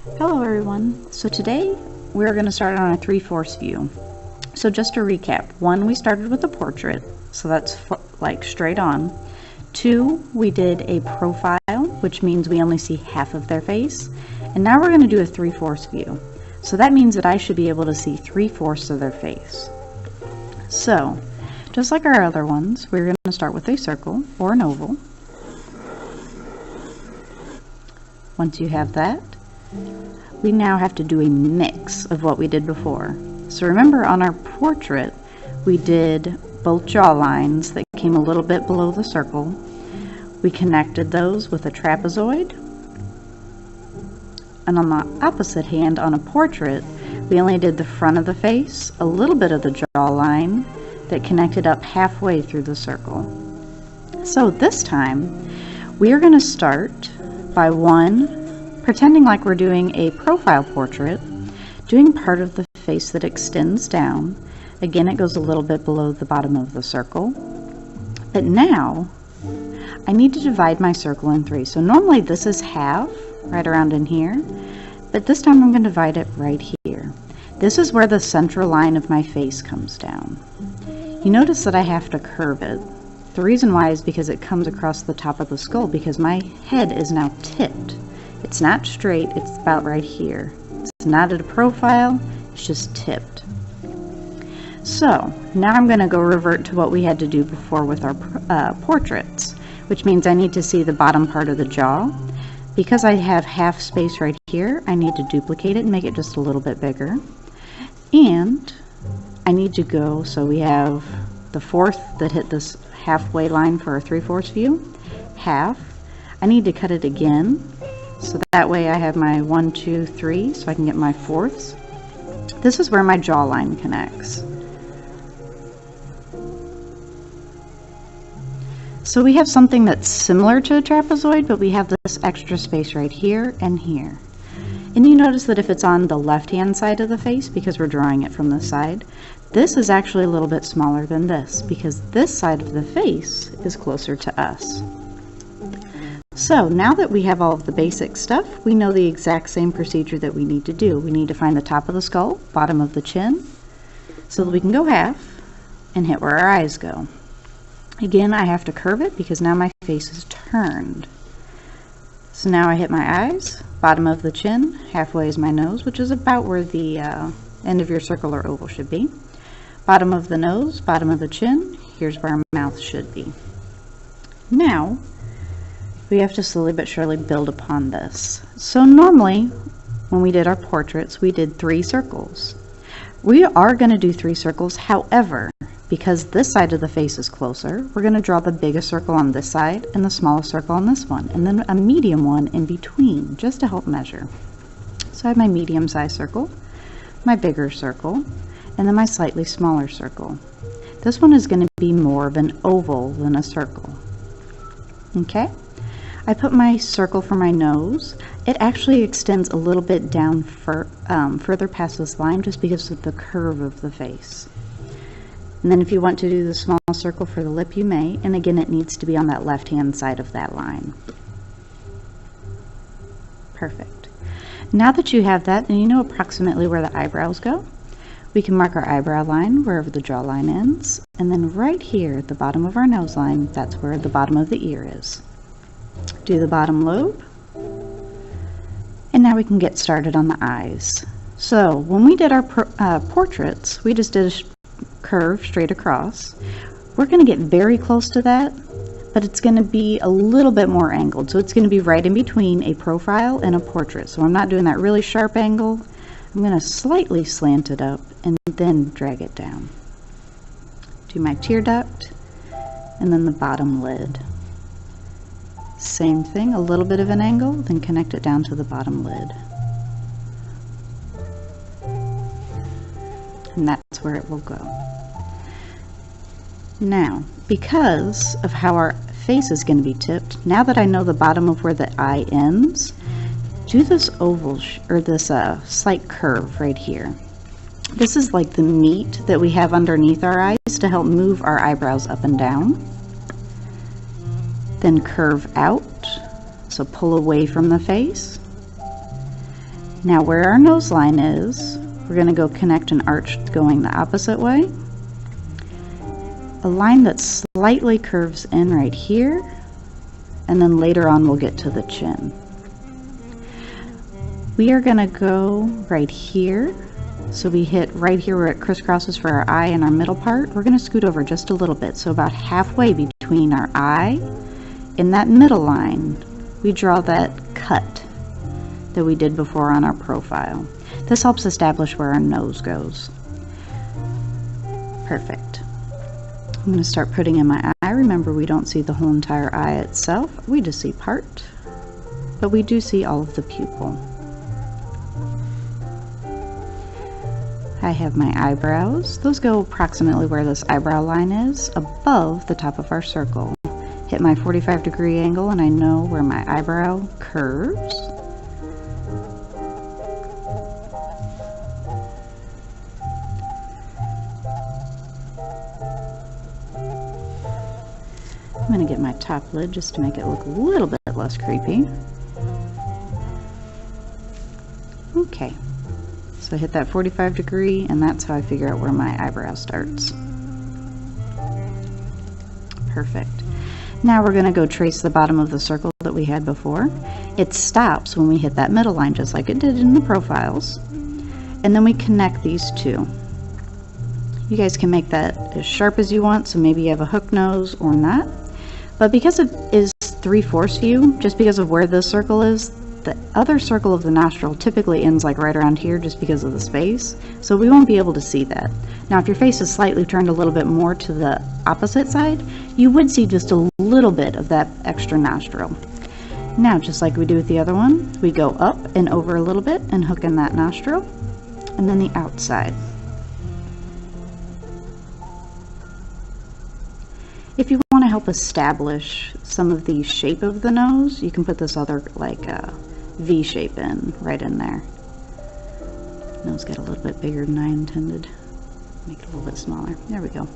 Hello everyone. So today we're going to start on a 3/4 view. So just to recap, 1, we started with a portrait, so that's like straight on. 2, we did a profile, which means we only see half of their face. And now we're going to do a 3/4 view. So that means that I should be able to see 3/4 of their face. So just like our other ones, we're going to start with a circle or an oval. Once you have that, we now have to do a mix of what we did before. So remember, on our portrait, we did both jaw lines that came a little bit below the circle. We connected those with a trapezoid. And on the opposite hand, on a portrait, we only did the front of the face, a little bit of the jawline that connected up halfway through the circle. So this time, we are going to start by pretending like we're doing a profile portrait, doing part of the face that extends down. Again, it goes a little bit below the bottom of the circle. But now, I need to divide my circle in 3. So normally this is half, right around in here, but this time I'm going to divide it right here. This is where the central line of my face comes down. You notice that I have to curve it. The reason why is because it comes across the top of the skull, because my head is now tipped. It's not straight, it's about right here. It's not at a profile, it's just tipped. So now I'm going to go revert to what we had to do before with our portraits, which means I need to see the bottom part of the jaw. Because I have half space right here, I need to duplicate it and make it just a little bit bigger. And I need to go, so we have the 4th that hit this halfway line for our 3/4 view, half. I need to cut it again. So that way I have my 1, 2, 3, so I can get my 4ths. This is where my jawline connects. So we have something that's similar to a trapezoid, but we have this extra space right here and here. And you notice that if it's on the left-hand side of the face, because we're drawing it from the side, this is actually a little bit smaller than this, because this side of the face is closer to us. So now that we have all of the basic stuff, we know the exact same procedure that we need to do. We need to find the top of the skull, bottom of the chin, so that we can go half and hit where our eyes go. Again, I have to curve it because now my face is turned. So now I hit my eyes, bottom of the chin, halfway is my nose, which is about where the end of your circle or oval should be. Bottom of the nose, bottom of the chin, here's where our mouth should be. Now, we have to slowly but surely build upon this. So normally, when we did our portraits, we did 3 circles. We are going to do 3 circles, however, because this side of the face is closer, we're going to draw the biggest circle on this side and the smallest circle on this one, and then a medium one in between, just to help measure. So I have my medium-sized circle, my bigger circle, and then my slightly smaller circle. This one is going to be more of an oval than a circle. Okay? I put my circle for my nose. It actually extends a little bit down further past this line just because of the curve of the face. And then if you want to do the small circle for the lip, you may. And again, it needs to be on that left-hand side of that line. Perfect. Now that you have that, and you know approximately where the eyebrows go, we can mark our eyebrow line wherever the jawline ends. And then right here at the bottom of our nose line, that's where the bottom of the ear is. Do the bottom lobe, and now we can get started on the eyes. So when we did our portraits, we just did a curve straight across. We're going to get very close to that, but it's going to be a little bit more angled. So it's going to be right in between a profile and a portrait. So I'm not doing that really sharp angle. I'm going to slightly slant it up and then drag it down. Do my tear duct and then the bottom lid. Same thing, a little bit of an angle, then connect it down to the bottom lid. And that's where it will go. Now, because of how our face is going to be tipped, now that I know the bottom of where the eye ends, do this oval, or this slight curve right here. This is like the meat that we have underneath our eyes to help move our eyebrows up and down. Then curve out, so pull away from the face, Now where our nose line is, we're going to go connect an arch going the opposite way. A line that slightly curves in right here, and then later on we'll get to the chin. We are going to go right here, so we hit right here where it crisscrosses for our eye and our middle part. We're going to scoot over just a little bit, so about halfway between our eye and that middle line, we draw that cut that we did before on our profile. This helps establish where our nose goes. Perfect. I'm going to start putting in my eye. Remember, we don't see the whole entire eye itself. We just see part, but we do see all of the pupil. I have my eyebrows. Those go approximately where this eyebrow line is, above the top of our circle. Hit my 45-degree angle and I know where my eyebrow curves. I'm going to get my top lid just to make it look a little bit less creepy. Okay. So I hit that 45-degree, and that's how I figure out where my eyebrow starts. Perfect. Now we're going to go trace the bottom of the circle that we had before. It stops when we hit that middle line, just like it did in the profiles. And then we connect these two. You guys can make that as sharp as you want, so maybe you have a hook nose or not. But because it is 3/4 view, just because of where this circle is, the other circle of the nostril typically ends like right around here just because of the space, so we won't be able to see that. Now if your face is slightly turned a little bit more to the opposite side, you would see just a little bit of that extra nostril. Now just like we do with the other one, we go up and over a little bit and hook in that nostril, and then the outside. If you want to help establish some of the shape of the nose, you can put this other like V shape in right in there. Nose got a little bit bigger than I intended. Make it a little bit smaller. There we go.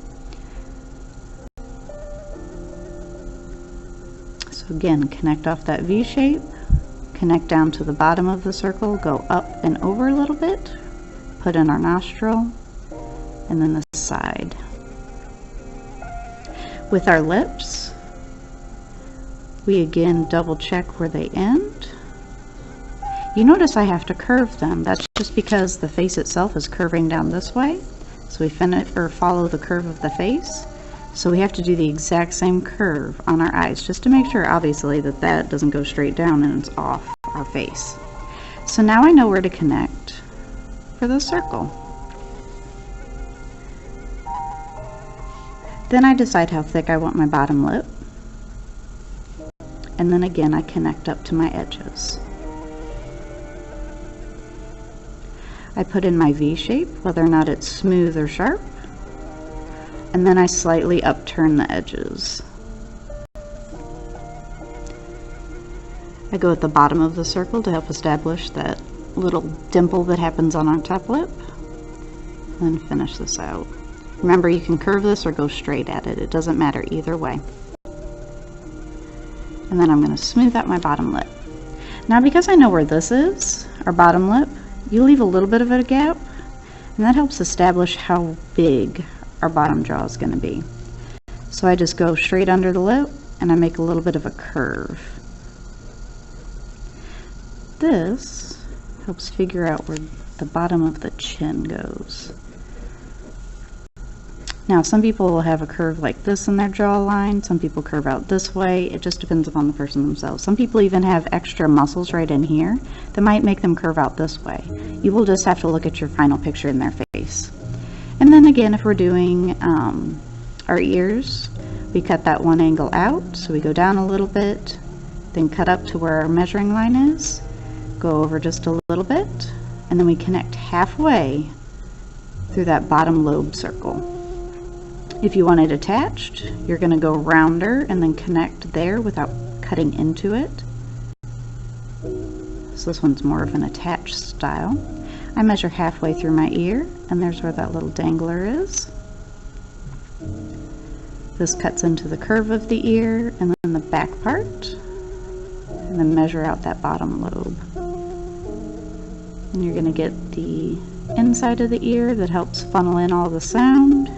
So again, connect off that V shape, connect down to the bottom of the circle, go up and over a little bit, put in our nostril, and then the side. With our lips, we again double check where they end. You notice I have to curve them. That's just because the face itself is curving down this way. So we follow the curve of the face. So we have to do the exact same curve on our eyes, just to make sure obviously that that doesn't go straight down and it's off our face. So now I know where to connect for the circle. Then I decide how thick I want my bottom lip, and then again I connect up to my edges. I put in my V shape, whether or not it's smooth or sharp, and then I slightly upturn the edges. I go at the bottom of the circle to help establish that little dimple that happens on our top lip, and then finish this out. Remember, you can curve this or go straight at it. It doesn't matter either way. And then I'm going to smooth out my bottom lip. Now because I know where this is, our bottom lip, you leave a little bit of a gap, and that helps establish how big our bottom jaw is going to be. So I just go straight under the lip and I make a little bit of a curve. This helps figure out where the bottom of the chin goes. Now some people will have a curve like this in their jawline, some people curve out this way. It just depends upon the person themselves. Some people even have extra muscles right in here that might make them curve out this way. You will just have to look at your final picture in their face. And then again, if we're doing our ears, we cut that one angle out, so we go down a little bit, then cut up to where our measuring line is, go over just a little bit, and then we connect halfway through that bottom lobe circle. If you want it attached, you're going to go rounder and then connect there without cutting into it. So this one's more of an attached style. I measure halfway through my ear, and there's where that little dangler is. This cuts into the curve of the ear and then the back part, and then measure out that bottom lobe. And you're going to get the inside of the ear that helps funnel in all the sound.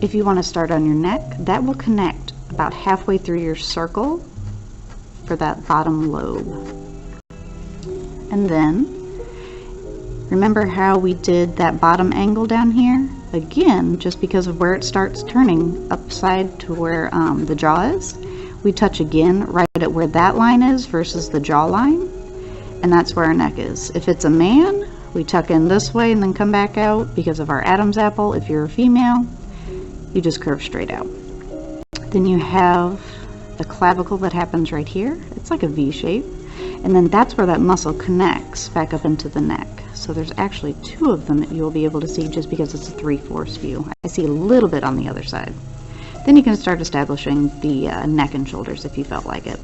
If you want to start on your neck, that will connect about halfway through your circle for that bottom lobe. And then, remember how we did that bottom angle down here? Again, just because of where it starts turning upside to where the jaw is, we touch again right at where that line is versus the jaw line, and that's where our neck is. If it's a man, we tuck in this way and then come back out because of our Adam's apple. If you're a female, you just curve straight out. Then you have the clavicle that happens right here. It's like a V shape. And then that's where that muscle connects back up into the neck. So there's actually two of them that you'll be able to see just because it's a 3/4 view. I see a little bit on the other side. Then you can start establishing the neck and shoulders if you felt like it.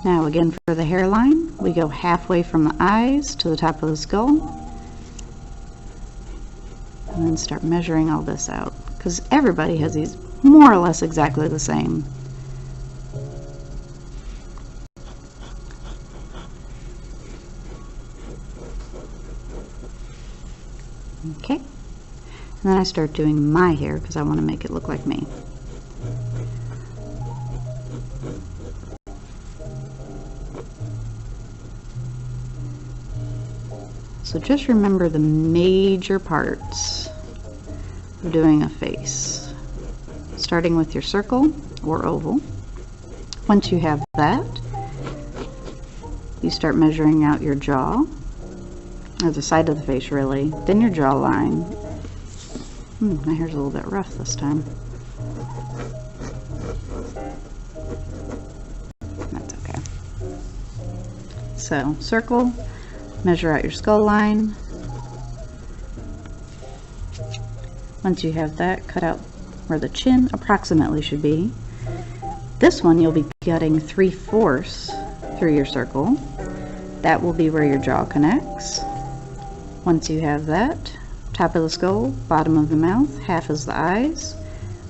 Now again, for the hairline, we go halfway from the eyes to the top of the skull. And then start measuring all this out, because everybody has these more or less exactly the same. Okay, and then I start doing my hair because I want to make it look like me. So just remember the major parts of doing a face, starting with your circle or oval. Once you have that, you start measuring out your jaw, or the side of the face really, then your jawline. My hair's a little bit rough this time. That's okay. So circle, measure out your skull line. Once you have that, cut out where the chin approximately should be. This one you'll be cutting 3/4 through your circle. That will be where your jaw connects. Once you have that, top of the skull, bottom of the mouth, half is the eyes.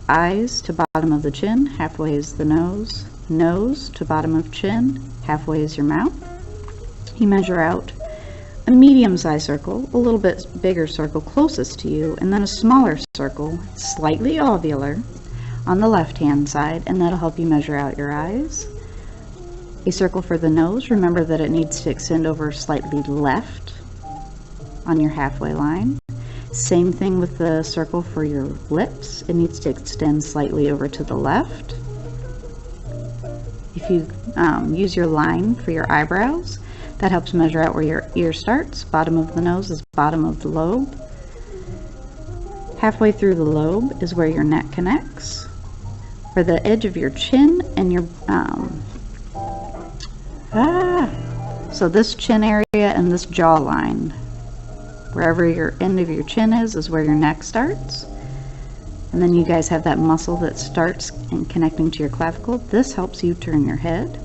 Eyes to bottom of the chin, halfway is the nose. Nose to bottom of chin, halfway is your mouth. You measure out a medium-sized circle, a little bit bigger circle closest to you, and then a smaller circle, slightly ovular, on the left-hand side, and that'll help you measure out your eyes. A circle for the nose, remember that it needs to extend over slightly left on your halfway line. Same thing with the circle for your lips, it needs to extend slightly over to the left. If you use your line for your eyebrows, that helps measure out where your ear starts. Bottom of the nose is bottom of the lobe. Halfway through the lobe is where your neck connects. For the edge of your chin and your, so this chin area and this jawline, wherever your end of your chin is where your neck starts. And then you guys have that muscle that starts and connecting to your clavicle. This helps you turn your head.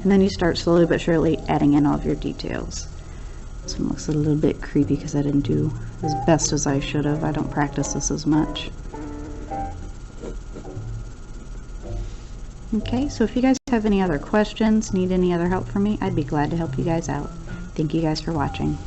And then you start slowly but surely adding in all of your details. This one looks a little bit creepy because I didn't do as best as I should have. I don't practice this as much. Okay, so if you guys have any other questions, need any other help from me, I'd be glad to help you guys out. Thank you guys for watching.